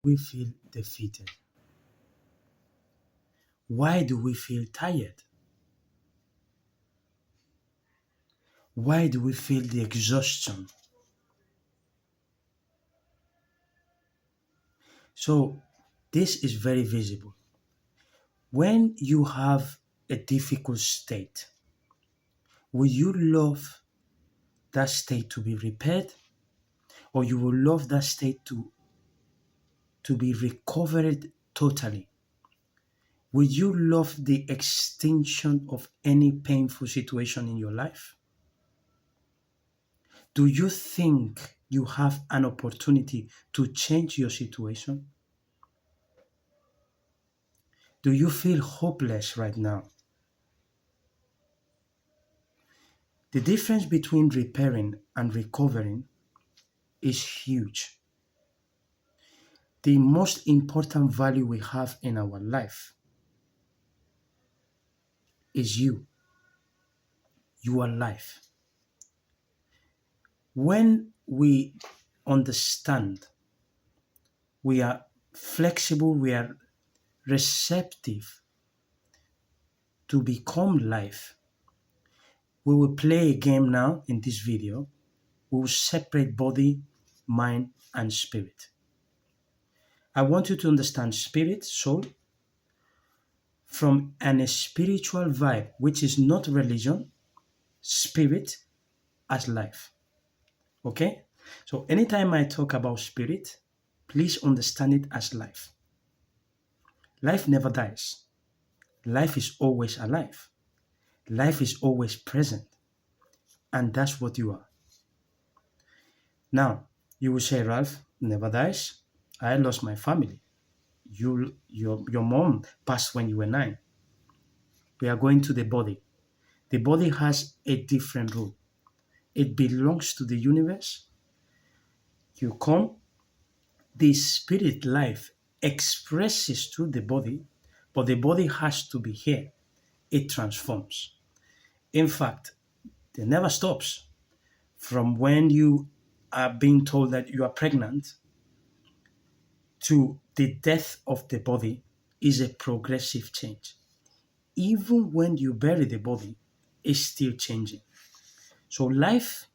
We feel defeated. Why do we feel tired? Why do we feel the exhaustion? So this is very visible. When you have a difficult state, will you love that state to be repaired, or you will love that state to be recovered totally? Will you love the extinction of any painful situation in your life? Do you think you have an opportunity to change your situation? Do you feel hopeless right now? The difference between repairing and recovering is huge. The most important value we have in our life is you, your life. When we understand, we are flexible, we are receptive to become life. We will play a game now in this video. We will separate body, mind, and spirit. I want you to understand spirit, soul, from a spiritual vibe, which is not religion, spirit as life. Okay? So anytime I talk about spirit, please understand it as life. Life never dies. Life is always alive. Life is always present. And that's what you are. Now, you will say, Ralph, never dies. I lost my family. Your mom passed when you were 9. We are going to the body. The body has a different role. It belongs to the universe. You come, the spirit life expresses through the body, but the body has to be here. It transforms. In fact, it never stops. From when you are being told that you are pregnant to the death of the body is a progressive change. Even when you bury the body, it's still changing. So life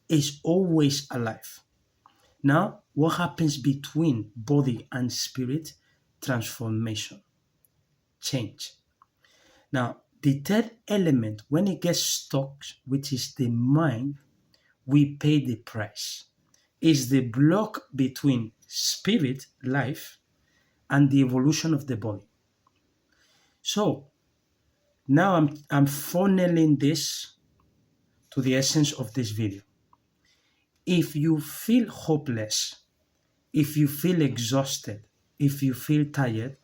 is always alive. Now, what happens between body and spirit? Transformation, change. Now, the third element, when it gets stuck, which is the mind, we pay the price. Is the block between spirit, life, and the evolution of the body. So, now I'm funneling this to the essence of this video. If you feel hopeless, if you feel exhausted, if you feel tired,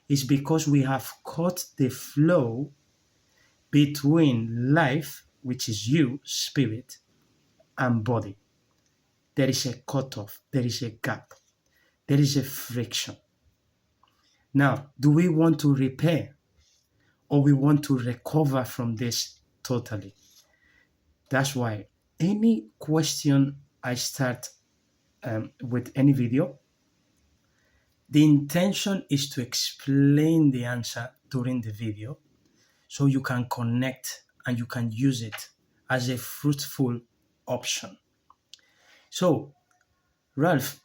it's because we have cut the flow between life, which is you, spirit, and body. There is a cutoff, there is a gap, there is a friction. Now, do we want to repair or we want to recover from this totally? That's why any question I start with any video, the intention is to explain the answer during the video so you can connect and you can use it as a fruitful option. So, Ralph,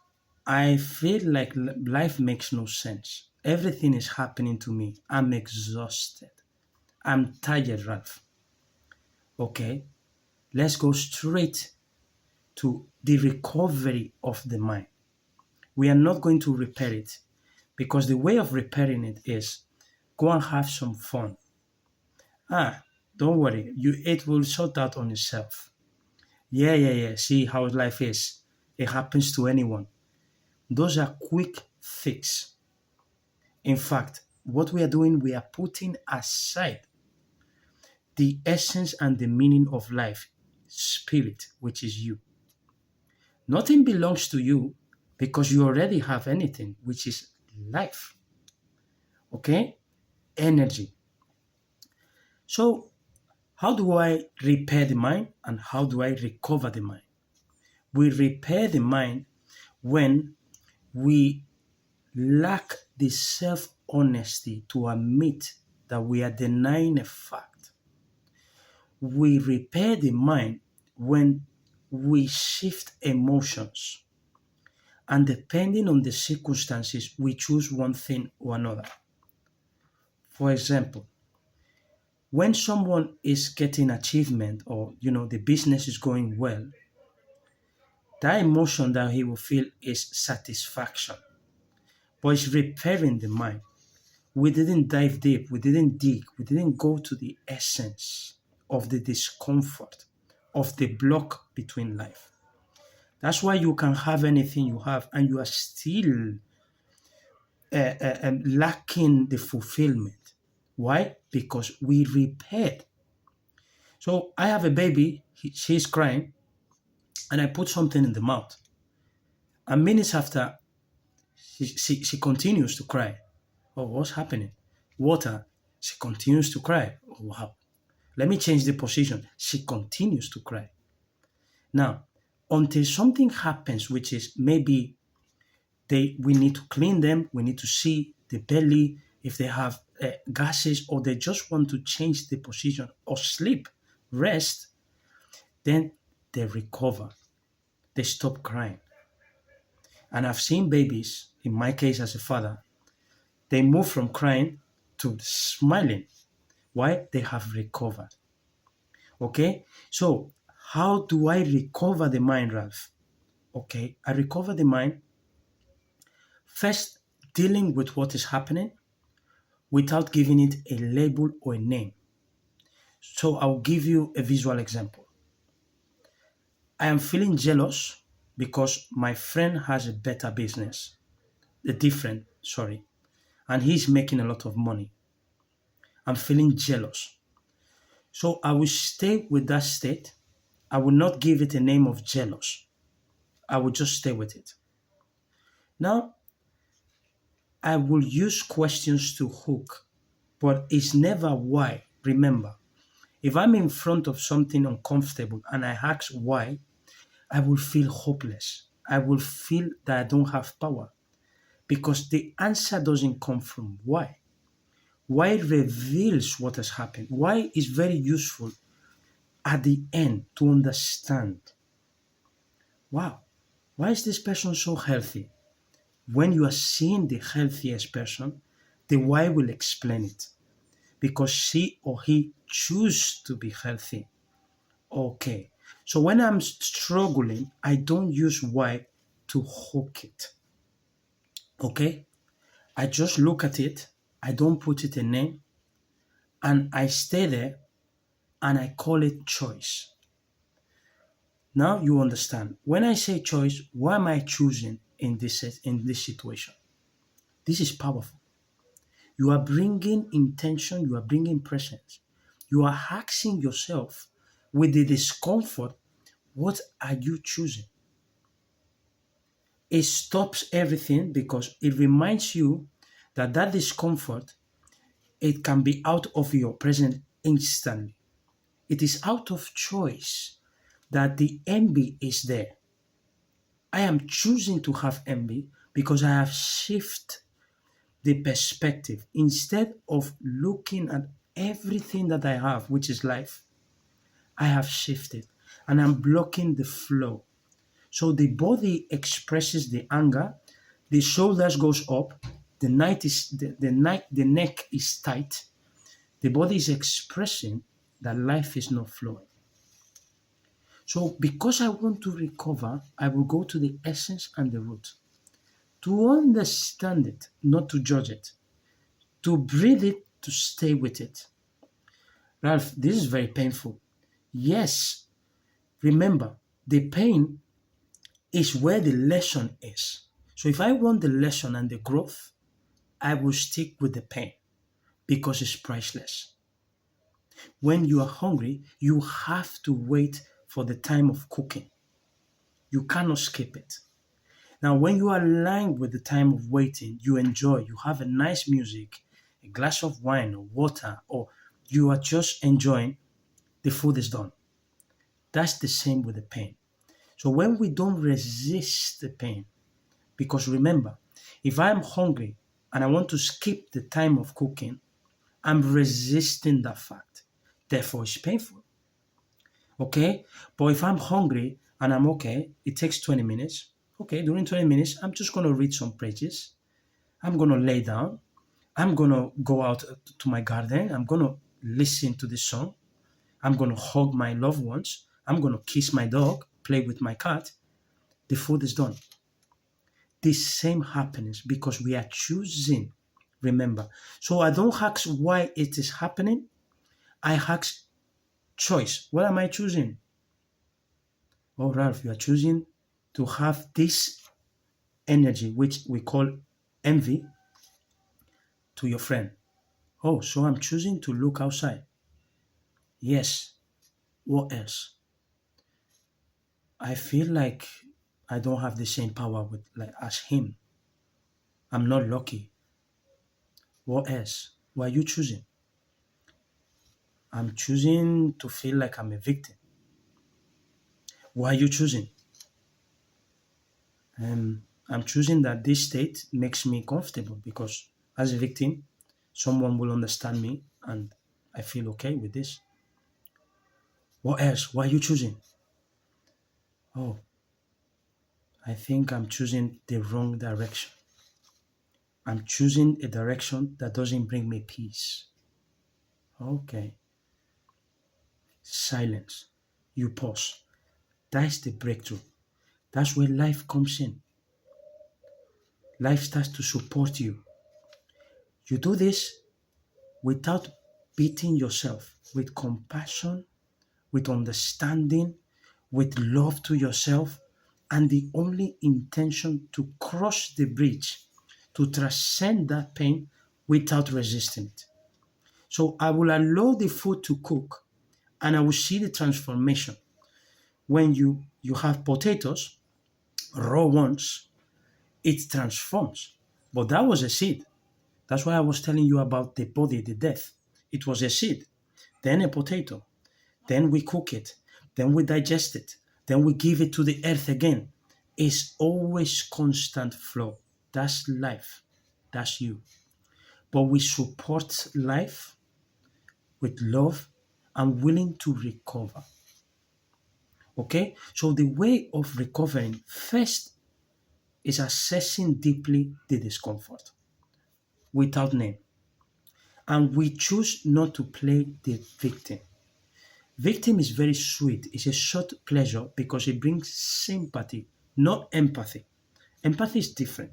I feel like life makes no sense. Everything is happening to me. I'm exhausted. I'm tired, Ralph. Okay, let's go straight to the recovery of the mind. We are not going to repair it because the way of repairing it is go and have some fun. Don't worry, it will sort out on itself. Yeah. See how life is. It happens to anyone. Those are quick fix. In fact, what we are doing, we are putting aside the essence and the meaning of life, spirit, which is you. Nothing belongs to you because you already have anything, which is life. Okay? Energy. So, how do I repair the mind and how do I recover the mind? We repair the mind when we lack the self-honesty to admit that we are denying a fact. We repair the mind when we shift emotions, and depending on the circumstances, we choose one thing or another. For example, when someone is getting achievement, or the business is going well, that emotion that he will feel is satisfaction. But it's repairing the mind. We didn't dive deep, we didn't dig, we didn't go to the essence of the discomfort, of the block between life. That's why you can have anything you have and you are still lacking the fulfillment. Why? Because we repaired. So I have a baby, she's crying, and I put something in the mouth. And minutes after, she continues to cry. Oh, what's happening? Water. She continues to cry. Oh, wow. Let me change the position. She continues to cry. Now, until something happens, which is maybe we need to clean them, we need to see the belly, if they have gases, or they just want to change the position or sleep, rest, then they recover. They stop crying. And I've seen babies, in my case as a father, they move from crying to smiling. Why? They have recovered. Okay? So, how do I recover the mind, Ralph? Okay, I recover the mind first, dealing with what is happening without giving it a label or a name. So, I'll give you a visual example. I am feeling jealous because my friend has a better business, and he's making a lot of money. I'm feeling jealous. So I will stay with that state. I will not give it a name of jealous. I will just stay with it. Now, I will use questions to hook, but it's never why. Remember, if I'm in front of something uncomfortable and I ask why, I will feel hopeless. I will feel that I don't have power because the answer doesn't come from why. Why reveals what has happened. Why is very useful at the end to understand. Wow, why is this person so healthy? When you are seeing the healthiest person, the why will explain it. Because she or he choose to be healthy. Okay. So when I'm struggling, I don't use why to hook it. Okay? I just look at it, I don't put it a name, and I stay there and I call it choice. Now you understand. When I say choice, what am I choosing in this situation? This is powerful. You are bringing intention, you are bringing presence. You are asking yourself with the discomfort, what are you choosing? It stops everything because it reminds you that discomfort, it can be out of your present instantly. It is out of choice that the envy is there. I am choosing to have envy because I have shifted the perspective. Instead of looking at everything that I have, which is life, I have shifted and I'm blocking the flow. So the body expresses the anger, the shoulders goes up, the neck is tight. The body is expressing that life is not flowing. So because I want to recover, I will go to the essence and the root. To understand it, not to judge it. To breathe it, to stay with it. Ralph, this is very painful. Yes, remember, the pain is where the lesson is. So if I want the lesson and the growth, I will stick with the pain because it's priceless. When you are hungry, you have to wait for the time of cooking. You cannot skip it. Now, when you are aligned with the time of waiting, you enjoy, you have a nice music, a glass of wine or water, or you are just enjoying, the food is done. That's the same with the pain. So when we don't resist the pain, because remember, If I'm hungry and I want to skip the time of cooking, I'm resisting that fact. Therefore, it's painful. Okay? But if I'm hungry and I'm okay, it takes 20 minutes. Okay, during 20 minutes, I'm just going to read some pages. I'm going to lay down. I'm going to go out to my garden. I'm going to listen to the song. I'm going to hug my loved ones. I'm going to kiss my dog, play with my cat. The food is done. This same happens because we are choosing. Remember. So I don't ask why it is happening. I ask choice. What am I choosing? Oh, Ralph, you are choosing to have this energy, which we call envy, to your friend. Oh, so I'm choosing to look outside. Yes. What else? I feel like I don't have the same power with like as him. I'm not lucky. What else? What are you choosing? I'm choosing to feel like I'm a victim. What are you choosing? I'm choosing that this state makes me comfortable because as a victim, someone will understand me and I feel okay with this. What else? What are you choosing? Oh, I think I'm choosing the wrong direction. I'm choosing a direction that doesn't bring me peace. Okay. Silence. You pause. That's the breakthrough. That's where life comes in. Life starts to support you. You do this without beating yourself, with compassion, with understanding, with love to yourself, and the only intention to cross the bridge, to transcend that pain without resisting it. So I will allow the food to cook and I will see the transformation. When you have potatoes, raw ones, it transforms. But that was a seed. That's why I was telling you about the body, the death. It was a seed, then a potato, then we cook it, then we digest it, then we give it to the earth again. It's always constant flow. That's life. That's you. But we support life with love and willing to recover. Okay? So the way of recovering first is assessing deeply the discomfort without name. And we choose not to play the victim. Victim is very sweet. It's a short pleasure because it brings sympathy, not empathy. Empathy is different.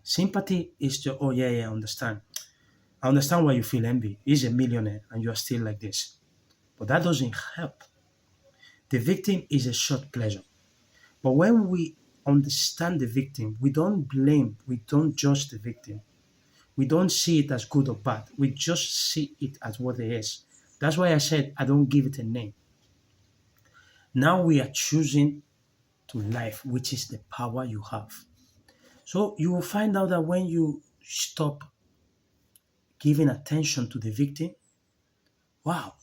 Sympathy is just, oh yeah, yeah, I understand. I understand why you feel envy. He's a millionaire and you are still like this. But that doesn't help. The victim is a short pleasure. But when we understand the victim, we don't blame, we don't judge the victim. We don't see it as good or bad. We just see it as what it is. That's why I said I don't give it a name. Now we are choosing to life, which is the power you have. So you will find out that when you stop giving attention to the victim, wow,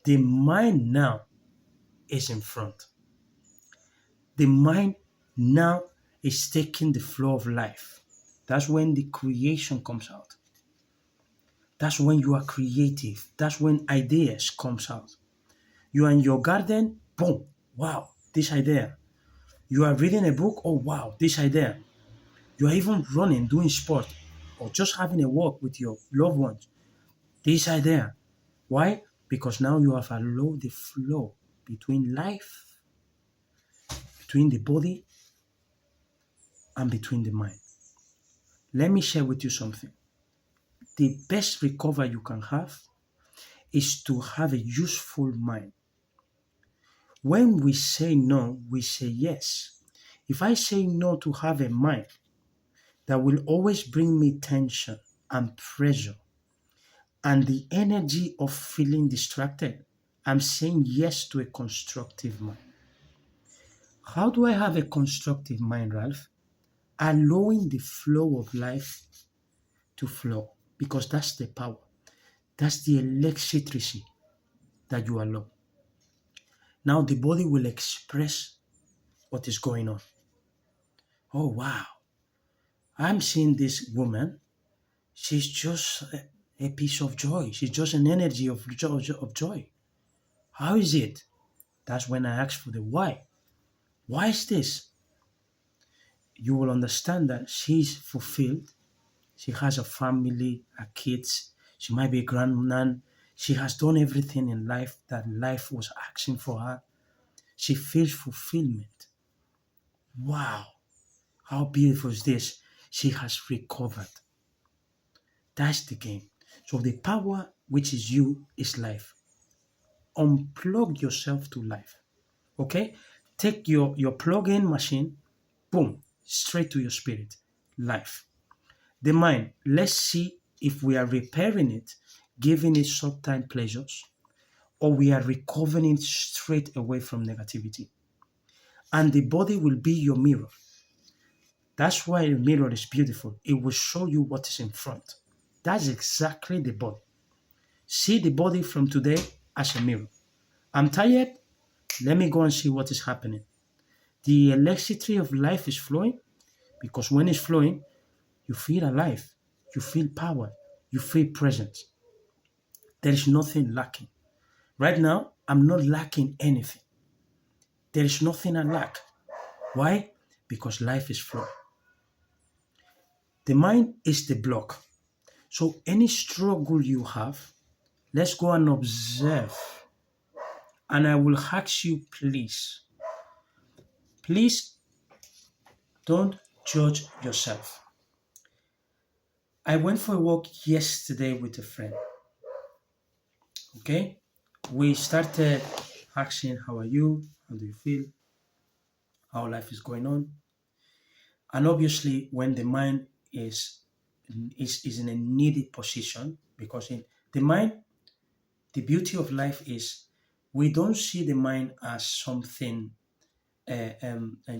the mind now is in front. The mind now is taking the flow of life. That's when the creation comes out. That's when you are creative. That's when ideas comes out. You are in your garden, boom, wow, this idea. You are reading a book, oh wow, this idea. You are even running, doing sport, or just having a walk with your loved ones. This idea. Why? Because now you have allowed the flow between life, between the body, and between the mind. Let me share with you something. The best recovery you can have is to have a useful mind. When we say no, we say yes. If I say no to have a mind that will always bring me tension and pressure and the energy of feeling distracted, I'm saying yes to a constructive mind. How do I have a constructive mind, Ralph? Allowing the flow of life to flow because that's the power. That's the electricity that you allow. Now the body will express what is going on. Oh, wow. I'm seeing this woman, she's just a piece of joy. She's just an energy of joy. How is it? That's when I ask for the why. Why is this? You will understand that she's fulfilled. She has a family, her kids. She might be a grandnan. She has done everything in life that life was asking for her. She feels fulfillment. Wow, how beautiful is this? She has recovered. That's the game. So the power which is you is life. Unplug yourself to life. Okay? Take your plug-in machine, boom, straight to your spirit. Life. The mind, let's see if we are repairing it, giving it short-time pleasures, or we are recovering it straight away from negativity. And the body will be your mirror. That's why a mirror is beautiful. It will show you what is in front. That's exactly the body. See the body from today as a mirror. I'm tired. Let me go and see what is happening. The electricity of life is flowing because when it's flowing, you feel alive. You feel power. You feel presence. There is nothing lacking. Right now, I'm not lacking anything. There is nothing I lack. Why? Because life is flowing. The mind is the block. So any struggle you have, let's go and observe. And I will ask you, please don't judge yourself. I went for a walk yesterday with a friend. Okay? We started asking, how are you? How do you feel? How life is going on? And obviously, when the mind is in a needy position, because in the mind, the beauty of life is we don't see the mind as something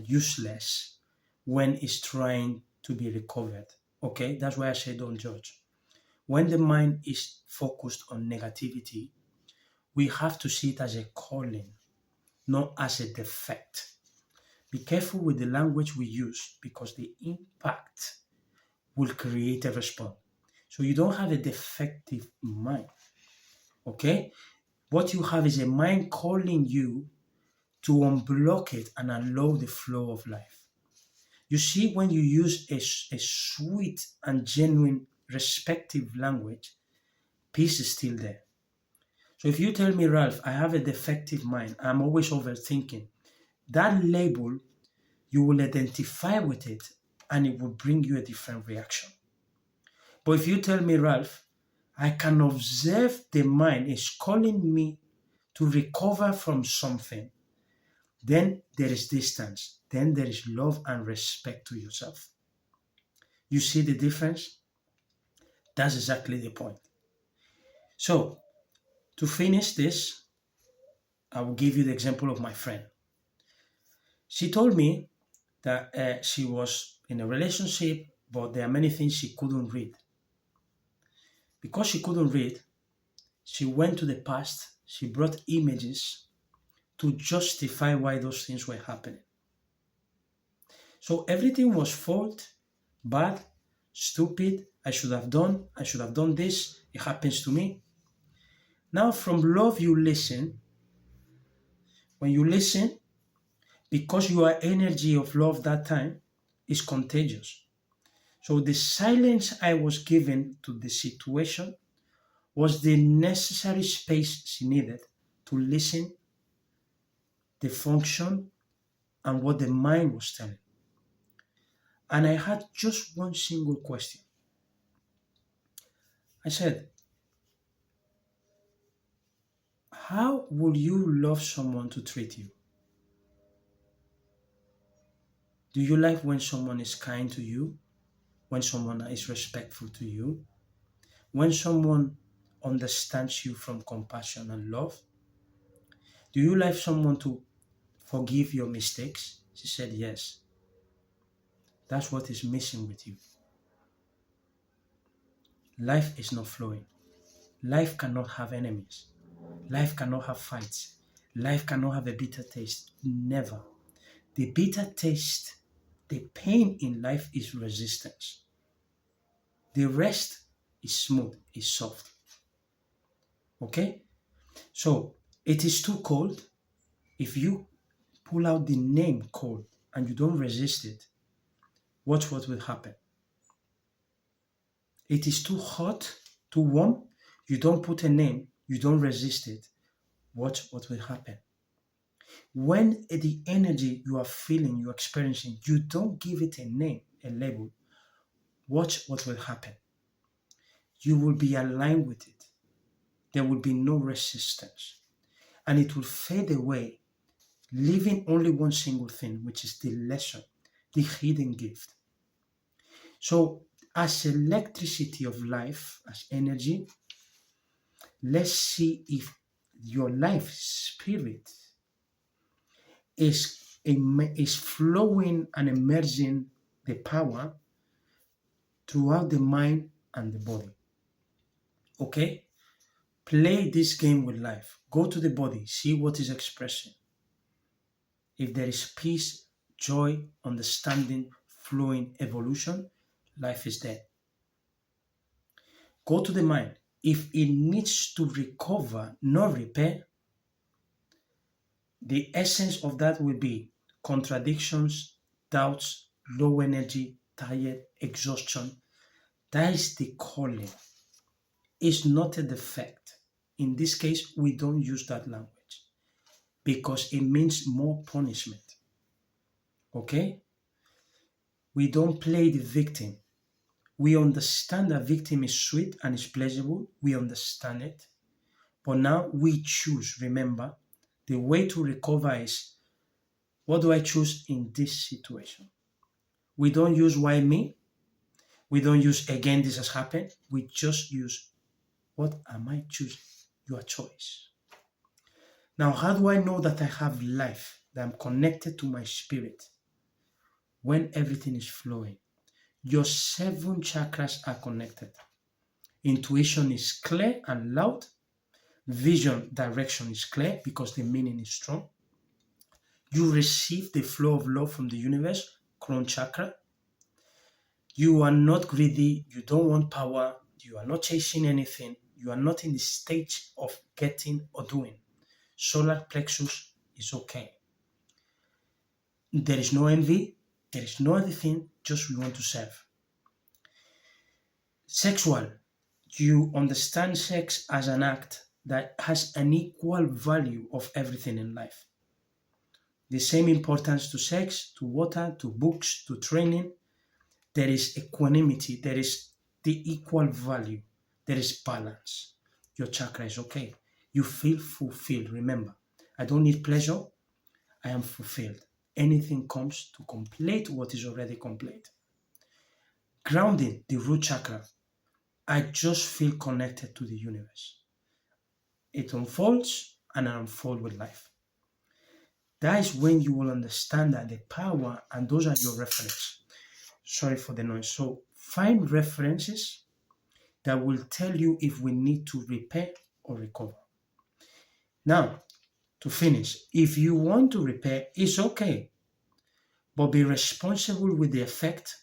useless when it's trying to be recovered. Okay, that's why I say don't judge. When the mind is focused on negativity, we have to see it as a calling, not as a defect. Be careful with the language we use because the impact will create a response. So you don't have a defective mind. Okay? What you have is a mind calling you to unblock it and allow the flow of life. You see, when you use a sweet and genuine, respective language, peace is still there. So if you tell me, Ralph, I have a defective mind, I'm always overthinking, that label, you will identify with it and it will bring you a different reaction. But if you tell me, Ralph, I can observe the mind is calling me to recover from something, then there is distance. Then there is love and respect to yourself. You see the difference? That's exactly the point. So, to finish this, I will give you the example of my friend. She told me that she was in a relationship, but there are many things she couldn't read. Because she couldn't read, she went to the past, she brought images to justify why those things were happening. So everything was fault, bad, stupid, I should have done this, it happens to me. Now from love you listen. When you listen, because your energy of love that time is contagious. So the silence I was given to the situation was the necessary space she needed to listen, the function, and what the mind was telling. And I had just one single question. I said, how would you love someone to treat you? Do you like when someone is kind to you? When someone is respectful to you? When someone understands you from compassion and love? Do you like someone to forgive your mistakes? She said, yes. That's what is missing with you. Life is not flowing. Life cannot have enemies. Life cannot have fights. Life cannot have a bitter taste. Never. The bitter taste The pain in life is resistance. The rest is smooth, is soft. Okay? So it is too cold. If you pull out the name cold and you don't resist it, watch what will happen. It is too hot, too warm. You don't put a name, you don't resist it. Watch what will happen. When the energy you are feeling, you're experiencing, you don't give it a name, a label, watch what will happen. You will be aligned with it. There will be no resistance. And it will fade away, leaving only one single thing, which is the lesson, the hidden gift. So, as electricity of life, as energy, let's see if your life spirit is flowing and emerging the power throughout the mind and the body. Okay? Play this game with life. Go to the body, see what is expressing. If there is peace, joy, understanding, flowing, evolution, life is there. Go to the mind. If it needs to recover, not repair, the essence of that will be contradictions, doubts, low energy, tired, exhaustion. That is the calling. It's not a defect. In this case, we don't use that language because it means more punishment. Okay? We don't play the victim. We understand that victim is sweet and is pleasurable. We understand it. But now we choose. Remember, the way to recover is, what do I choose in this situation? We don't use why me. We don't use again this has happened. We just use what am I choosing? Your choice. Now, how do I know that I have life, that I'm connected to my spirit? When everything is flowing. Your 7 chakras are connected. Intuition is clear and loud. Vision, direction is clear because the meaning is strong. You receive the flow of love from the universe, crown chakra. You are not greedy. You don't want power. You are not chasing anything. You are not in the stage of getting or doing. Solar plexus is okay. There is no envy. There is no other thing. Just we want to serve. Sexual. You understand sex as an act that has an equal value of everything in life. The same importance to sex, to water, to books, to training. There is equanimity. There is the equal value. There is balance. Your chakra is okay. You feel fulfilled. Remember, I don't need pleasure. I am fulfilled. Anything comes to complete what is already complete. Grounding, the root chakra. I just feel connected to the universe. It unfolds and I unfold with life. That is when you will understand that the power, and those are your references. Sorry for the noise. So find references that will tell you if we need to repair or recover. Now, to finish, if you want to repair, it's okay, but be responsible with the effect.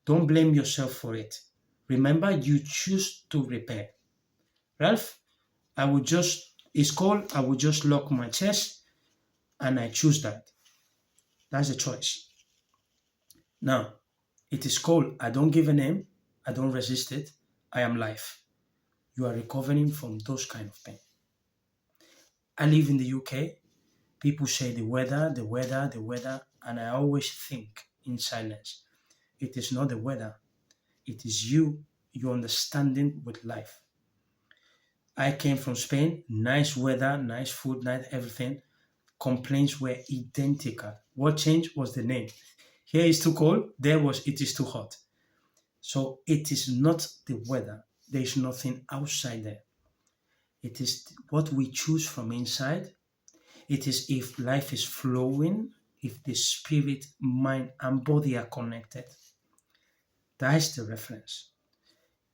Don't blame yourself for it. Remember, you choose to repair. Ralph, I would just lock my chest and I choose that. That's a choice. Now, it is called, I don't give a name, I don't resist it, I am life. You are recovering from those kind of pain. I live in the UK. People say the weather, and I always think in silence. It is not the weather. It is you, your understanding with life. I came from Spain, nice weather, nice food, nice everything. Complaints were identical. What changed was the name. Here is too cold, it is too hot. So it is not the weather. There is nothing outside there. It is what we choose from inside. It is if life is flowing, if the spirit, mind, and body are connected. That is the reference.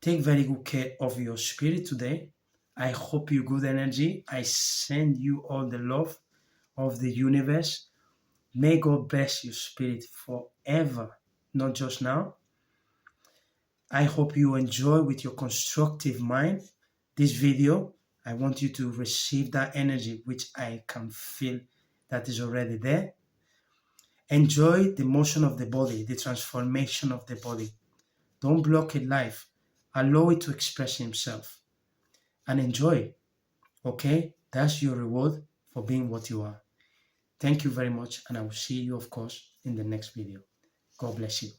Take very good care of your spirit today. I hope you good energy. I send you all the love of the universe. May God bless your spirit forever, not just now. I hope you enjoy with your constructive mind this video. I want you to receive that energy, which I can feel that is already there. Enjoy the motion of the body, the transformation of the body. Don't block it life. Allow it to express himself and enjoy. Okay? That's your reward for being what you are. Thank you very much, and I will see you, of course, in the next video. God bless you.